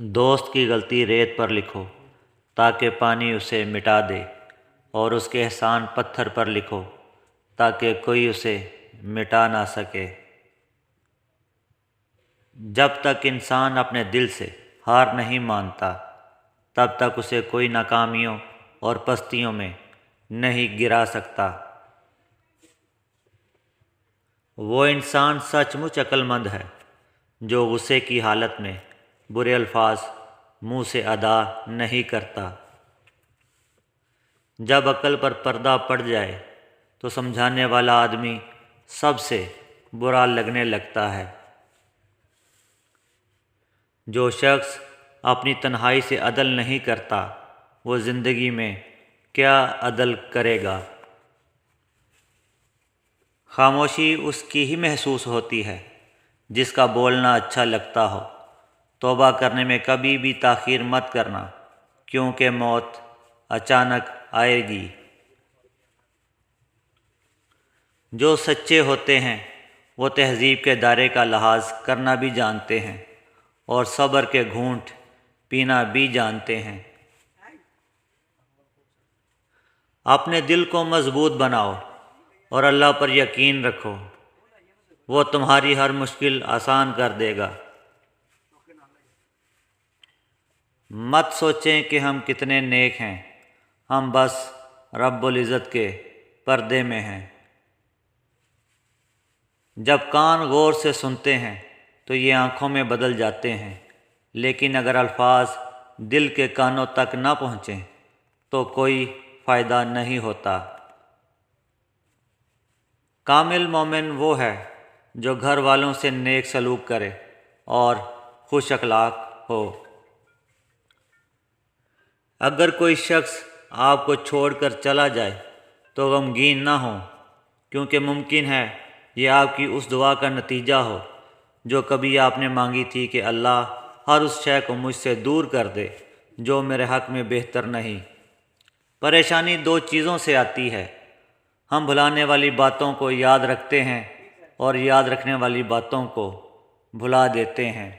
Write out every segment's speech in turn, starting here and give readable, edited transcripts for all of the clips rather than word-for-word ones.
دوست کی غلطی ریت پر لکھو تاکہ پانی اسے مٹا دے، اور اس کے احسان پتھر پر لکھو تاکہ کوئی اسے مٹا نہ سکے۔ جب تک انسان اپنے دل سے ہار نہیں مانتا تب تک اسے کوئی ناکامیوں اور پستیوں میں نہیں گرا سکتا۔ وہ انسان سچ مچ عقل مند ہے جو غصے کی حالت میں برے الفاظ منہ سے ادا نہیں کرتا۔ جب عقل پر پردہ پڑ جائے تو سمجھانے والا آدمی سب سے برا لگنے لگتا ہے۔ جو شخص اپنی تنہائی سے عدل نہیں کرتا وہ زندگی میں کیا عدل کرے گا؟ خاموشی اس کی ہی محسوس ہوتی ہے جس کا بولنا اچھا لگتا ہو۔ توبہ کرنے میں کبھی بھی تاخیر مت کرنا، کیونکہ موت اچانک آئے گی۔ جو سچے ہوتے ہیں وہ تہذیب کے دائرے کا لحاظ کرنا بھی جانتے ہیں اور صبر کے گھونٹ پینا بھی جانتے ہیں۔ اپنے دل کو مضبوط بناؤ اور اللہ پر یقین رکھو، وہ تمہاری ہر مشکل آسان کر دے گا۔ مت سوچیں کہ ہم کتنے نیک ہیں، ہم بس رب العزت کے پردے میں ہیں۔ جب کان غور سے سنتے ہیں تو یہ آنکھوں میں بدل جاتے ہیں، لیکن اگر الفاظ دل کے کانوں تک نہ پہنچیں تو کوئی فائدہ نہیں ہوتا۔ کامل مومن وہ ہے جو گھر والوں سے نیک سلوک کرے اور خوش اخلاق ہو۔ اگر کوئی شخص آپ کو چھوڑ کر چلا جائے تو غمگین نہ ہو، کیونکہ ممکن ہے یہ آپ کی اس دعا کا نتیجہ ہو جو کبھی آپ نے مانگی تھی کہ اللہ ہر اس شے کو مجھ سے دور کر دے جو میرے حق میں بہتر نہیں۔ پریشانی دو چیزوں سے آتی ہے، ہم بھلانے والی باتوں کو یاد رکھتے ہیں اور یاد رکھنے والی باتوں کو بھلا دیتے ہیں۔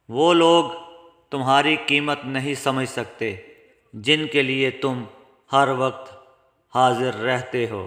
وہ لوگ تمہاری قیمت نہیں سمجھ سکتے جن کے لیے تم ہر وقت حاضر رہتے ہو۔